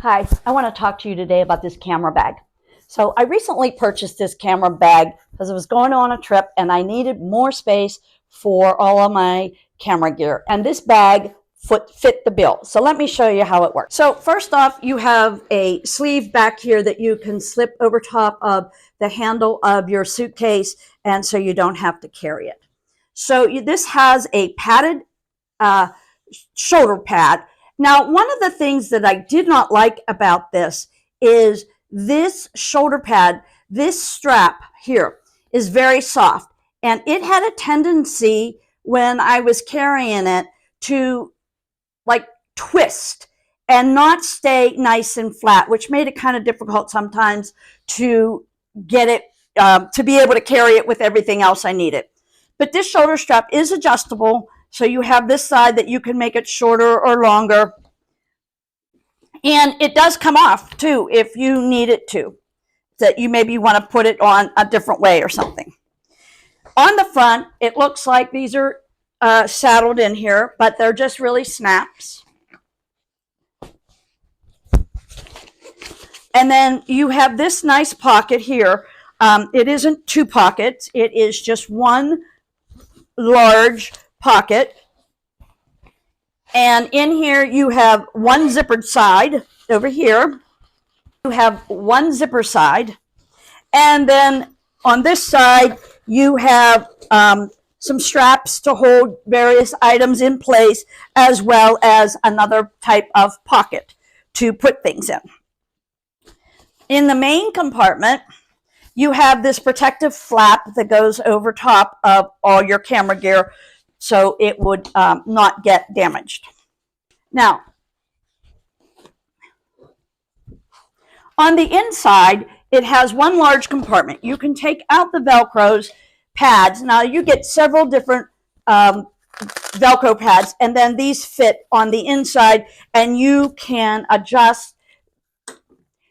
Hi, I want to talk to you today about this camera bag. So I recently purchased this camera bag because I was going on a trip and I needed more space for all of my camera gear. And this bag fit the bill. So let me show you how it works. So first off, you have a sleeve back here that you can slip over top of the handle of your suitcase, and so you don't have to carry it. So this has a padded shoulder pad. Now, one of the things that I did not like about this is this shoulder pad, this strap here is very soft, and it had a tendency when I was carrying it to like twist and not stay nice and flat, which made it kind of difficult sometimes to get it, to be able to carry it with everything else I needed. But this shoulder strap is adjustable. So you have this side that you can make it shorter or longer. And it does come off too if you need it to, that you maybe want to put it on a different way or something. On the front, it looks like these are saddled in here, but they're just really snaps. And then you have this nice pocket here. It isn't two pockets. It is just one large pocket, and in here you have one zippered side. Over here you have one zipper side, and then on this side you have some straps to hold various items in place, as well as another type of pocket to put things in. In the main compartment you have this protective flap that goes over top of all your camera gear, so it would not get damaged. Now, on the inside, it has one large compartment. You can take out the Velcro pads. Now, you get several different Velcro pads, and then these fit on the inside, and you can adjust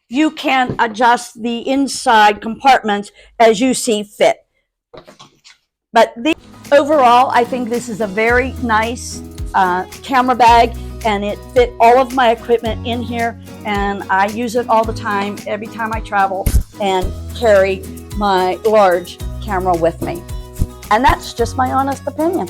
the inside compartments as you see fit. But overall, I think this is a very nice camera bag, and it fit all of my equipment in here, and I use it all the time, every time I travel and carry my large camera with me. And that's just my honest opinion.